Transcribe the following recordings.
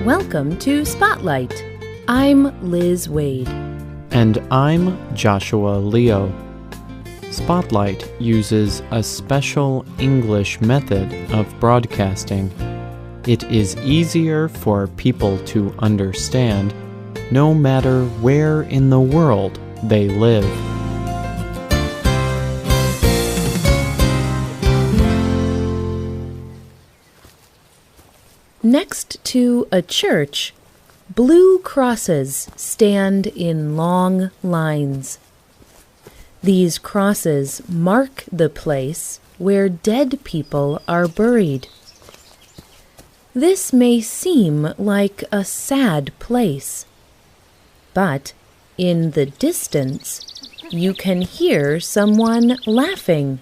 Welcome to Spotlight. I'm Liz Wade. And I'm Joshua Leo. Spotlight uses a special English method of broadcasting. It is easier for people to understand, no matter where in the world they live. Next to a church, blue crosses stand in long lines. These crosses mark the place where dead people are buried. This may seem like a sad place, but in the distance, you can hear someone laughing.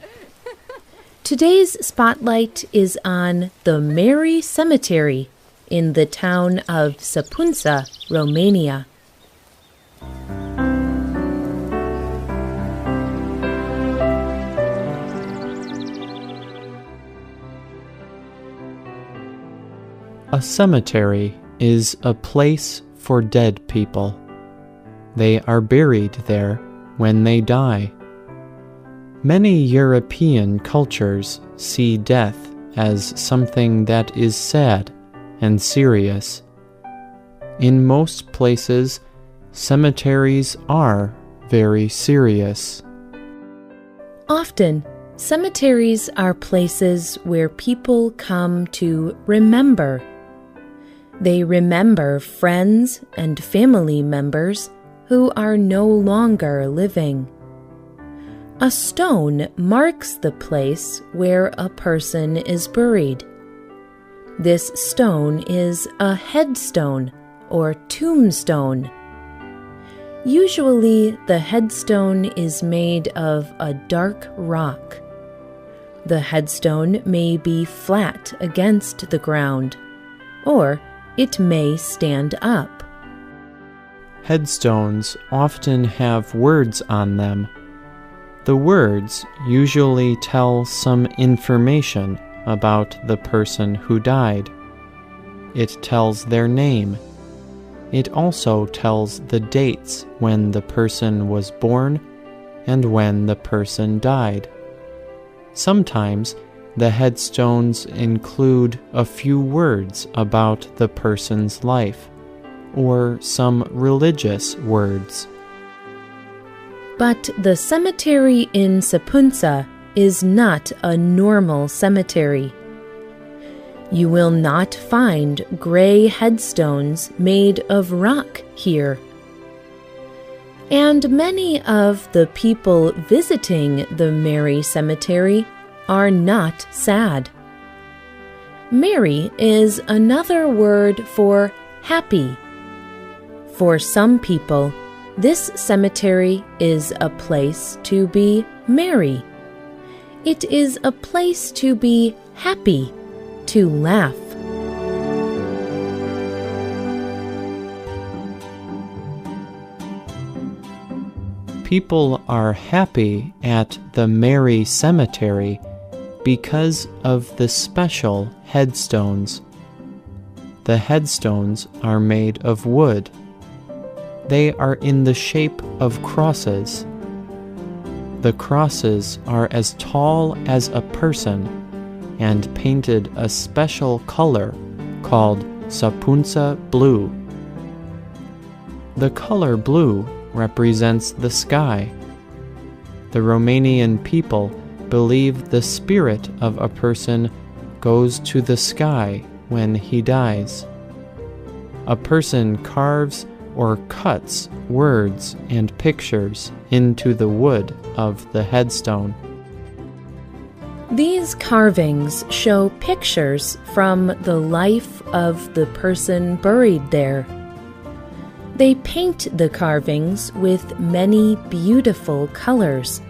Today's spotlight is on the Mary Cemetery in the town of Săpunța, Romania. A cemetery is a place for dead people. They are buried there when they die. Many European cultures see death as something that is sad and serious. In most places, cemeteries are very serious. Often, cemeteries are places where people come to remember. They remember friends and family members who are no longer living. A stone marks the place where a person is buried. This stone is a headstone or tombstone. Usually, the headstone is made of a dark rock. The headstone may be flat against the ground, or it may stand up. Headstones often have words on them. The words usually tell some information about the person who died. It tells their name. It also tells the dates when the person was born and when the person died. Sometimes the headstones include a few words about the person's life, or some religious words. But the cemetery in Săpunța is not a normal cemetery. You will not find gray headstones made of rock here. And many of the people visiting the Mary Cemetery are not sad. Mary is another word for happy. For some people, this cemetery is a place to be merry. It is a place to be happy, to laugh. People are happy at the Mary Cemetery because of the special headstones. The headstones are made of wood. They are in the shape of crosses. The crosses are as tall as a person and painted a special color called Săpunța blue. The color blue represents the sky. The Romanian people believe the spirit of a person goes to the sky when he dies. A person carves or cuts words and pictures into the wood of the headstone. These carvings show pictures from the life of the person buried there. They paint the carvings with many beautiful colors.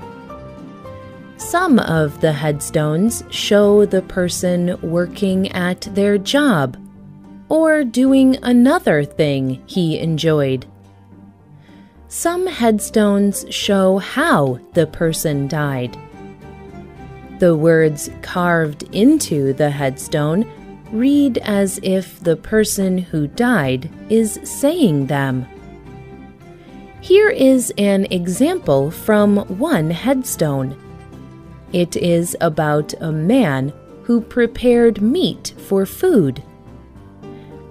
Some of the headstones show the person working at their job or doing another thing he enjoyed. Some headstones show how the person died. The words carved into the headstone read as if the person who died is saying them. Here is an example from one headstone. It is about a man who prepared meat for food.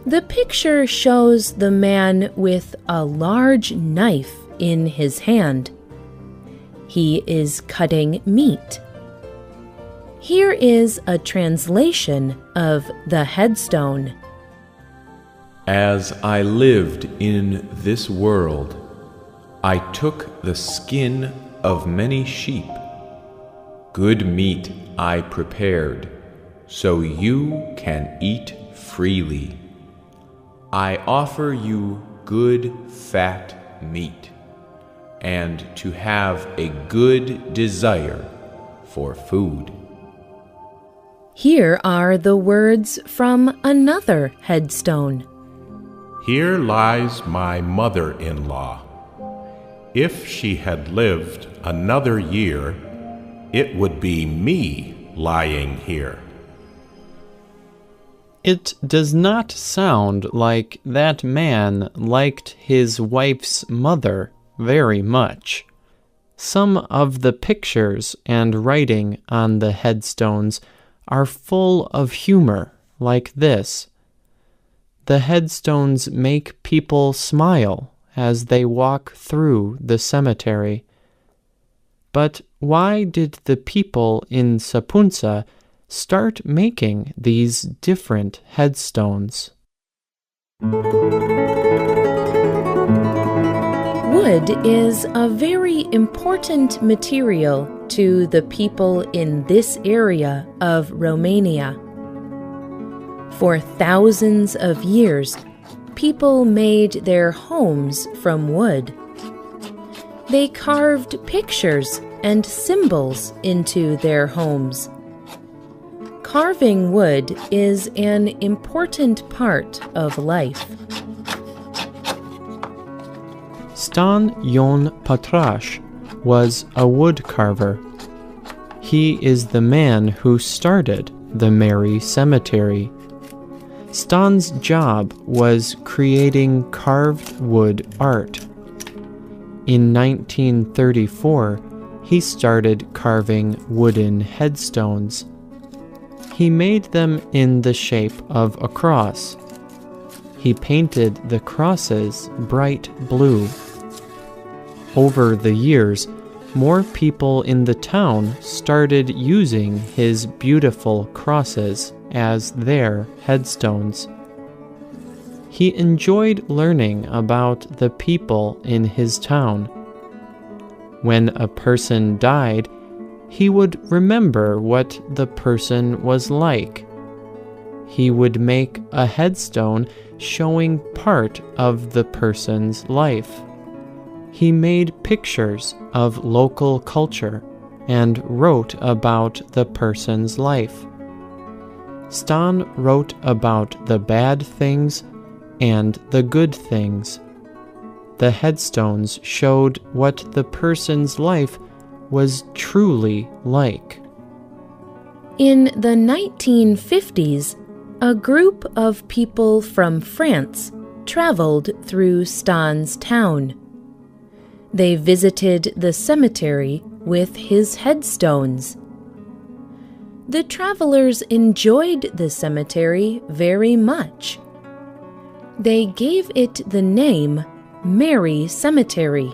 The picture shows the man with a large knife in his hand. He is cutting meat. Here is a translation of the headstone. As I lived in this world, I took the skin of many sheep. Good meat I prepared, so you can eat freely. I offer you good fat meat, and to have a good desire for food. Here are the words from another headstone. Here lies my mother-in-law. If she had lived another year, it would be me lying here. It does not sound like that man liked his wife's mother very much. Some of the pictures and writing on the headstones are full of humor, like this. The headstones make people smile as they walk through the cemetery. But why did the people in Sapunsa start making these different headstones? Wood is a very important material to the people in this area of Romania. For thousands of years, people made their homes from wood. They carved pictures and symbols into their homes. Carving wood is an important part of life. Stan Jon Patrash was a wood carver. He is the man who started the Mary Cemetery. Stan's job was creating carved wood art. In 1934, he started carving wooden headstones. He made them in the shape of a cross. He painted the crosses bright blue. Over the years, more people in the town started using his beautiful crosses as their headstones. He enjoyed learning about the people in his town. When a person died, he would remember what the person was like. He would make a headstone showing part of the person's life. He made pictures of local culture and wrote about the person's life. Stan wrote about the bad things and the good things. The headstones showed what the person's life was truly like. In the 1950s, a group of people from France traveled through Stan's town. They visited the cemetery with his headstones. The travelers enjoyed the cemetery very much. They gave it the name Mary Cemetery.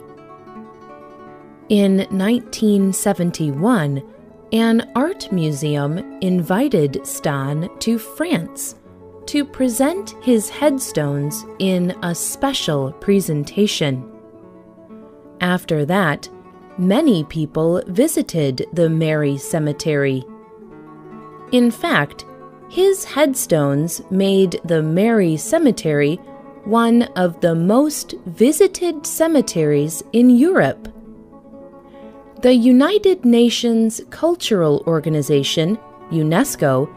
In 1971, an art museum invited Stan to France to present his headstones in a special presentation. After that, many people visited the Mary Cemetery. In fact, his headstones made the Mary Cemetery one of the most visited cemeteries in Europe. The United Nations Cultural Organization, UNESCO,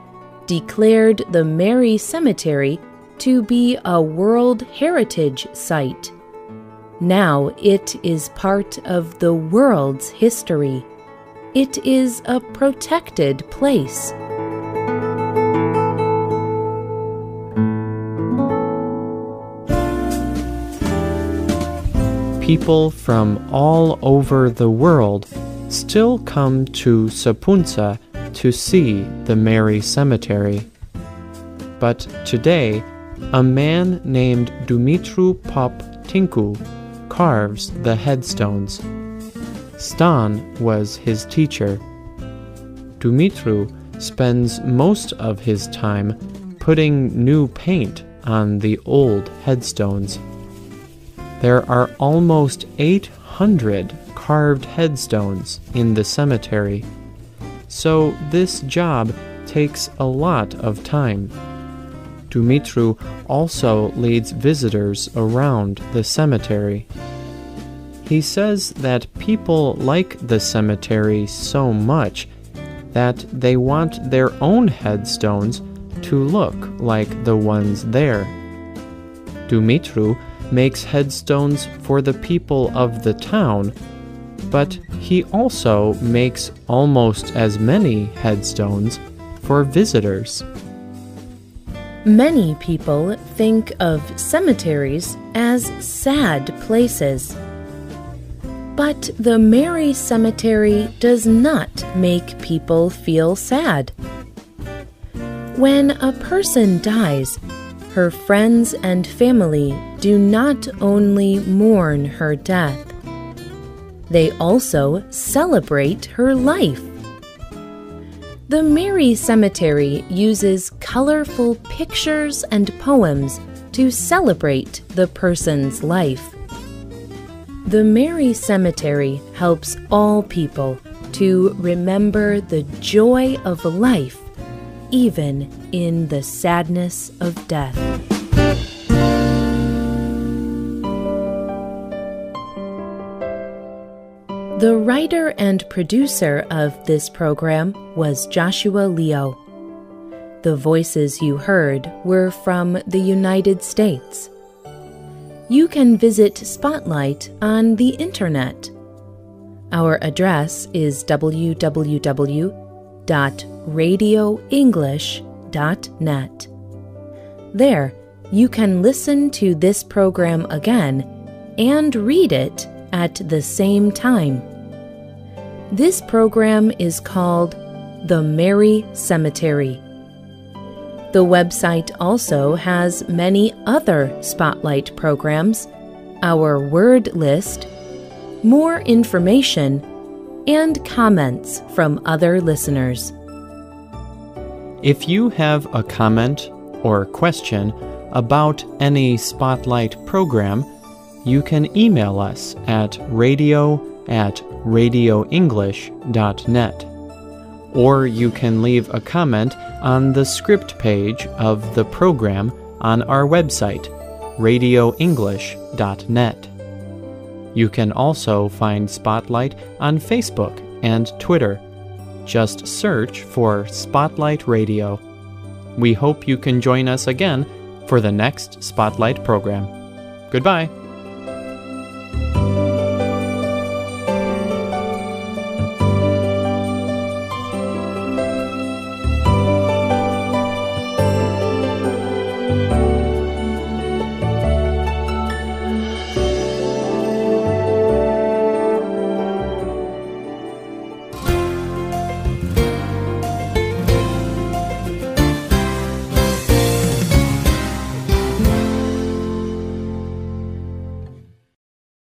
declared the Mary Cemetery to be a World Heritage Site. Now it is part of the world's history. It is a protected place. People from all over the world still come to Săpunța to see the Mary Cemetery. But today, a man named Dumitru Pop Tinku carves the headstones. Stan was his teacher. Dumitru spends most of his time putting new paint on the old headstones. There are almost 800 carved headstones in the cemetery, so this job takes a lot of time. Dumitru also leads visitors around the cemetery. He says that people like the cemetery so much that they want their own headstones to look like the ones there. Dumitru makes headstones for the people of the town, but he also makes almost as many headstones for visitors. Many people think of cemeteries as sad places. But the Mary Cemetery does not make people feel sad. When a person dies, her friends and family do not only mourn her death, they also celebrate her life. The Mary Cemetery uses colorful pictures and poems to celebrate the person's life. The Mary Cemetery helps all people to remember the joy of life, even in the sadness of death. The writer and producer of this program was Joshua Leo. The voices you heard were from the United States. You can visit Spotlight on the internet. Our address is www.radioenglish.net. There, you can listen to this program again and read it at the same time. This program is called The Mary Cemetery. The website also has many other Spotlight programs, our word list, more information, and comments from other listeners. If you have a comment or question about any Spotlight program, you can email us at radio@radioenglish.net. Or you can leave a comment on the script page of the program on our website, radioenglish.net. You can also find Spotlight on Facebook and Twitter. Just search for Spotlight Radio. We hope you can join us again for the next Spotlight program. Goodbye.